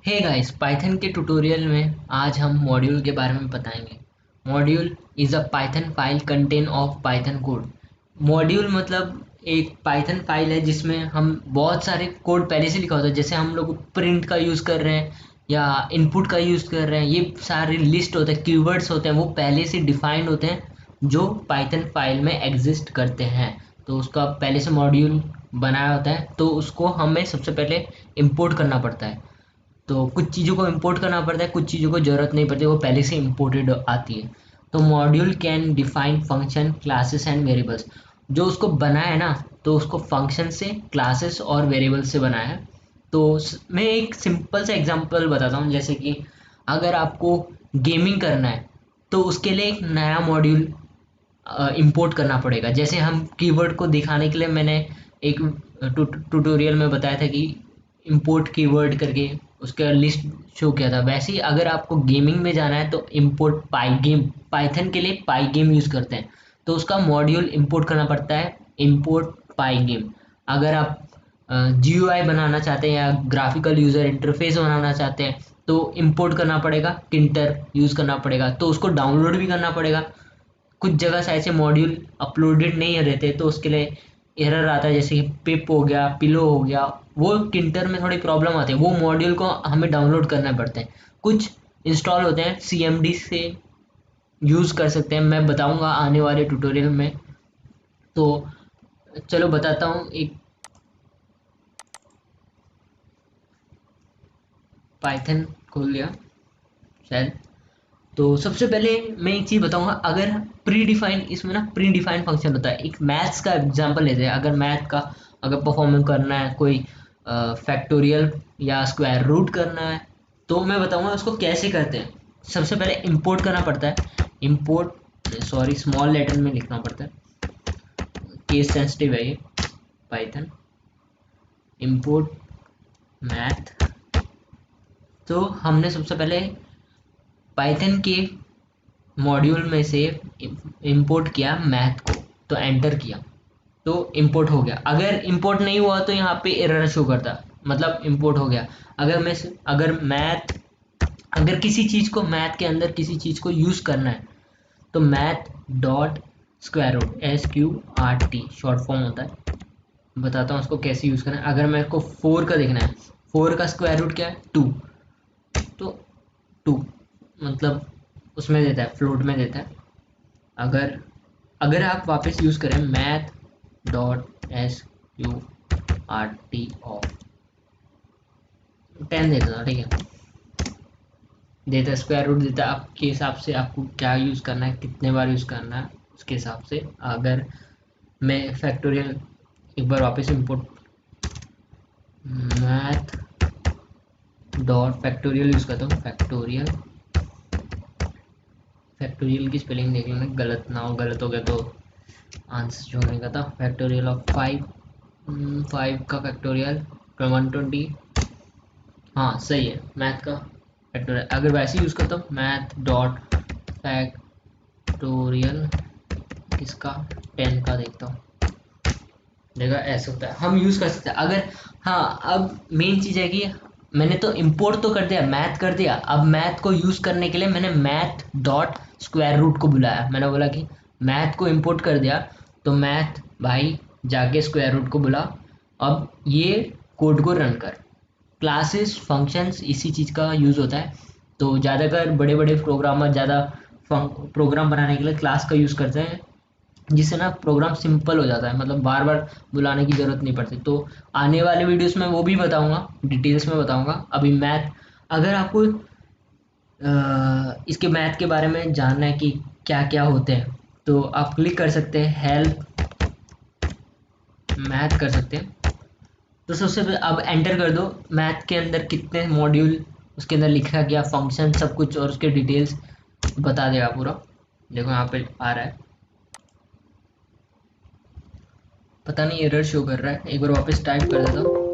Hey guys, Python के tutorial में आज हम मॉड्यूल के बारे में बताएंगे। Module is a Python file contain of Python code. Module मतलब एक पाइथन फाइल है जिसमें हम बहुत सारे कोड पहले से लिखा होता है। जैसे हम लोग प्रिंट का यूज़ कर रहे हैं या इनपुट का यूज़ कर रहे हैं, ये सारे लिस्ट होते हैं, कीवर्ड्स होते हैं, वो पहले से डिफाइंड होते हैं जो पाइथन फाइल में एग्जिस्ट करते हैं। तो उसका पहले से मॉड्यूल बनाया होता है, तो उसको हमें सबसे पहले इंपोर्ट करना पड़ता है। तो कुछ चीज़ों को इंपोर्ट करना पड़ता है, कुछ चीज़ों को ज़रूरत नहीं पड़ती, वो पहले से इंपोर्टेड आती है। तो module can define function classes and variables. जो उसको बनाया है ना, तो उसको फंक्शन से, क्लासेस और वेरिएबल्स से बनाया है। तो मैं एक सिंपल सा एग्जांपल बताता हूँ। जैसे कि अगर आपको गेमिंग करना है तो उसके लिए एक नया मॉड्यूल इंपोर्ट करना पड़ेगा। जैसे हम कीवर्ड को दिखाने के लिए मैंने एक ट्यूटोरियल में बताया था कि इंपोर्ट कीवर्ड करके उसका लिस्ट शो किया था। वैसे ही अगर आपको गेमिंग में जाना है तो इंपोर्ट पाई गेम, पाइथन के लिए पाई गेम यूज़ करते हैं, तो उसका मॉड्यूल इंपोर्ट करना पड़ता है, इंपोर्ट पाई गेम। अगर आप GUI बनाना चाहते हैं या ग्राफिकल यूज़र इंटरफेस बनाना चाहते हैं तो इंपोर्ट करना पड़ेगा, टिंटर यूज़ करना पड़ेगा, तो उसको डाउनलोड भी करना पड़ेगा। कुछ जगह से ऐसे मॉड्यूल अपलोडेड नहीं रहते तो उसके लिए एरर आता है। जैसे कि पिप हो गया, पिलो हो गया, वो टिंटर में थोड़ी प्रॉब्लम आती है, वो मॉड्यूल को हमें डाउनलोड करना पड़ते हैं। कुछ इंस्टॉल होते हैं CMD से यूज़ कर सकते हैं, मैं बताऊंगा आने वाले ट्यूटोरियल में। तो चलो बताता हूँ। एक पाइथन खोल लिया शायद। तो सबसे पहले मैं एक चीज़ बताऊंगा। अगर प्री डिफाइन, इसमें ना प्री डिफाइन फंक्शन होता है। एक मैथ्स का एग्जांपल लेते हैं। अगर मैथ का अगर परफॉर्म करना है, कोई फैक्टोरियल या स्क्वायर रूट करना है, तो मैं बताऊंगा उसको कैसे करते हैं। सबसे पहले इंपोर्ट करना पड़ता है। इंपोर्ट, सॉरी, स्मॉल लेटर में लिखना पड़ता है, केस सेंसिटिव है ये। Python import math. तो हमने सबसे पहले पाइथन के मॉड्यूल में से इंपोर्ट किया मैथ को, तो एंटर किया तो इंपोर्ट हो गया। अगर इंपोर्ट नहीं हुआ तो यहाँ पे एरर शो करता, मतलब इंपोर्ट हो गया। अगर मैथ, अगर किसी चीज़ को, मैथ के अंदर किसी चीज़ को यूज़ करना है तो math dot square root, SQRT short form होता है। बताता हूँ उसको कैसे यूज़ करना है। अगर मेरे को 4 का देखना है, 4 का स्क्वायर रूट क्या है, 2। तो 2 मतलब उसमें देता है, फ्लोट में देता है। अगर अगर आप वापस यूज़ करें मैथ डॉट SQRT ऑफ, 10 देता था, ठीक है, देता है, स्क्वायर रूट देता है। आपके हिसाब से आपको क्या यूज़ करना है, कितने बार यूज़ करना है, उसके हिसाब से। अगर मैं फैक्टोरियल एक बार वापस import math dot factorial use करता हूँ, फैक्टोरियल, फैक्टोरियल की स्पेलिंग देख लेना, गलत ना हो, गलत हो गया तो आंसर जोड़ने का था। फैक्टोरियल ऑफ 5, 5 का फैक्टोरियल 120। हाँ सही है, मैथ का फैक्टोरियल। अगर वैसे यूज़ करता हूँ मैथ डॉट फैक्टोरियल, इसका 10 का देखता हूँ, देखा ऐसा होता है, हम यूज़ कर सकते हैं। अगर, हाँ, अब मेन चीज़ है कि मैंने तो इंपोर्ट तो कर दिया, मैथ कर दिया। अब मैथ को यूज़ करने के लिए मैंने मैथ डॉट स्क्वायर रूट को बुलाया। मैंने बोला कि मैथ को इंपोर्ट कर दिया, तो मैथ भाई जाके स्क्वायर रूट को बुला, अब ये कोड को रन कर। क्लासेस, फंक्शंस, इसी चीज़ का यूज़ होता है। तो ज़्यादातर बड़े बड़े प्रोग्रामर ज़्यादा प्रोग्राम बनाने के लिए क्लास का यूज़ करते हैं, जिससे ना प्रोग्राम सिंपल हो जाता है, मतलब बार बार बुलाने की ज़रूरत नहीं पड़ती। तो आने वाले वीडियोस में वो भी बताऊंगा, डिटेल्स में बताऊंगा। अभी मैथ, अगर आपको इसके मैथ के बारे में जानना है कि क्या क्या होते हैं, तो आप क्लिक कर सकते हैं, हेल्प मैथ कर सकते हैं। तो सबसे पहले अब एंटर कर दो मैथ के अंदर कितने मॉड्यूल उसके अंदर लिखा गया, फंक्शन सब कुछ, और उसके डिटेल्स बता देगा पूरा। देखो यहाँ पे आ रहा है, पता नहीं एरर शो कर रहा है, एक बार वापस टाइप कर देता हूँ,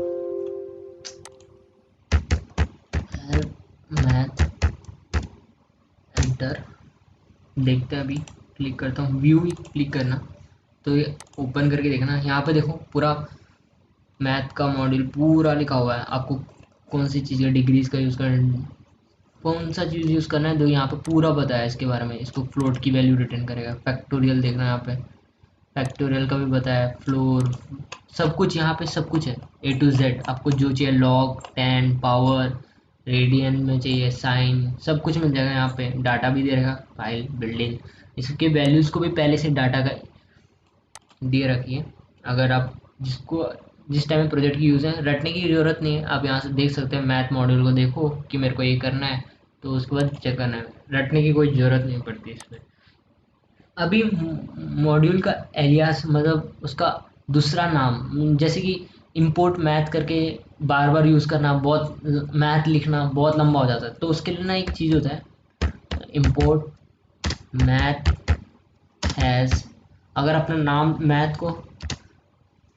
हेल्प मैथ, एंटर। देखते हैं, अभी क्लिक करता हूँ, व्यू क्लिक करना, तो ये ओपन करके देखना। यहाँ पे देखो पूरा मैथ का मॉड्यूल पूरा लिखा हुआ है, आपको कौन सी चीज़ का डिग्रीज का यूज़ करना, कौन सा चीज़ यूज़ करना है, तो यहाँ पे पूरा बताया इसके बारे में। इसको फ्लोट की वैल्यू रिटर्न करेगा। फैक्टोरियल देखना यहाँ पे, फैक्टोरियल का भी बताया, फ्लोर, सब कुछ यहाँ पे, सब कुछ है A to Z। आपको जो चाहिए, लॉग, टेन, पावर, रेडियन में चाहिए, साइन, सब कुछ मिल जाएगा यहाँ पे। डाटा भी दे रहेगा, फाइल, बिल्डिंग, इसके वैल्यूज़ को भी पहले से डाटा का दिए रखिए। अगर आप जिसको जिस टाइम में प्रोजेक्ट की यूज़ है, रटने की ज़रूरत नहीं है। आप यहाँ से देख सकते हैं, मैथ मॉड्यूल को देखो कि मेरे को ये करना है, तो उसके बाद चेक करना है। रटने की कोई ज़रूरत नहीं पड़ती इसमें। अभी मॉड्यूल का एलियास मतलब उसका दूसरा नाम, जैसे कि इंपोर्ट मैथ करके बार बार यूज़ करना, बहुत मैथ लिखना बहुत लंबा हो जाता है, तो उसके लिए ना एक चीज़ होता है, इंपोर्ट मैथ एज। अगर अपना नाम मैथ को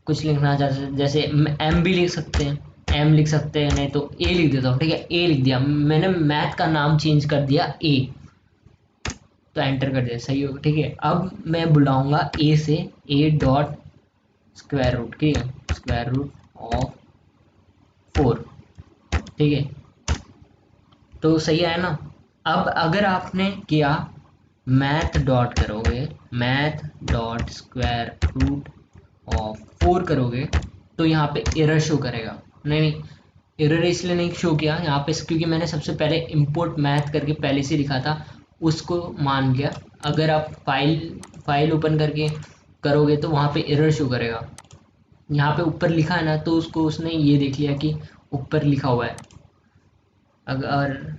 कुछ लिखना चाहते हैं, जैसे एम भी लिख सकते हैं, एम लिख सकते हैं, नहीं तो ए लिख देता हूँ, ठीक है। ए लिख दिया मैंने, मैथ का नाम चेंज कर दिया ए, तो एंटर कर दिया, सही होगा, ठीक है। अब मैं बुलाऊंगा ए से, ए डॉट स्क्वायर रूट, ठीक है, स्क्वायर रूट ऑफ 4, ठीक है, तो सही आया ना। अब अगर आपने किया मैथ डॉट करोगे, math dot square root of 4 करोगे, तो यहाँ पे एरर शो करेगा। नहीं नहीं, एरर इसलिए नहीं शो किया यहाँ पे, क्योंकि मैंने सबसे पहले इंपोर्ट मैथ करके पहले से लिखा था, उसको मान लिया। अगर आप फाइल ओपन करके करोगे तो वहाँ पे एरर शो करेगा। यहाँ पे ऊपर लिखा है ना, तो उसको उसने ये देख लिया कि ऊपर लिखा हुआ है। अगर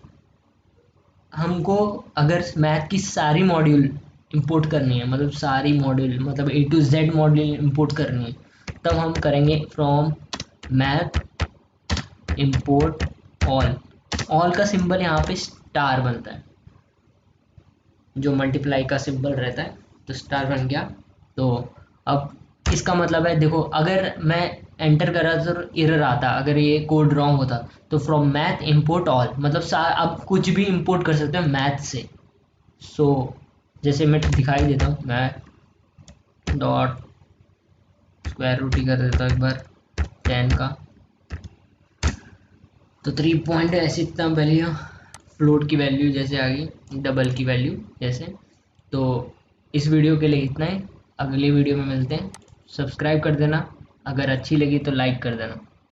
हमको अगर मैथ की सारी मॉड्यूल इंपोर्ट करनी है, मतलब सारी मॉड्यूल, मतलब A to Z module import करनी है, तब हम करेंगे from math import all. All का सिंबल यहाँ पे स्टार बनता है, जो मल्टीप्लाई का सिंबल रहता है, तो स्टार बन गया। तो अब इसका मतलब है, देखो अगर मैं एंटर कर रहा था तो एरर आता, अगर ये कोड रॉन्ग होता, तो फ्रॉम मैथ इंपोर्ट ऑल मतलब अब कुछ भी इंपोर्ट कर सकते हैं मैथ से। सो जैसे मैं दिखाई देता हूँ, मैथ डॉट स्क्वायर रूट ही कर देता हूँ एक बार 10 का, तो 3 पॉइंट ऐसे इतना वैल्यू, फ्लोट की वैल्यू जैसे आ गई, डबल की वैल्यू जैसे। तो इस वीडियो के लिए इतना ही, अगली वीडियो में मिलते हैं। सब्सक्राइब कर देना, अगर अच्छी लगी तो लाइक कर देना।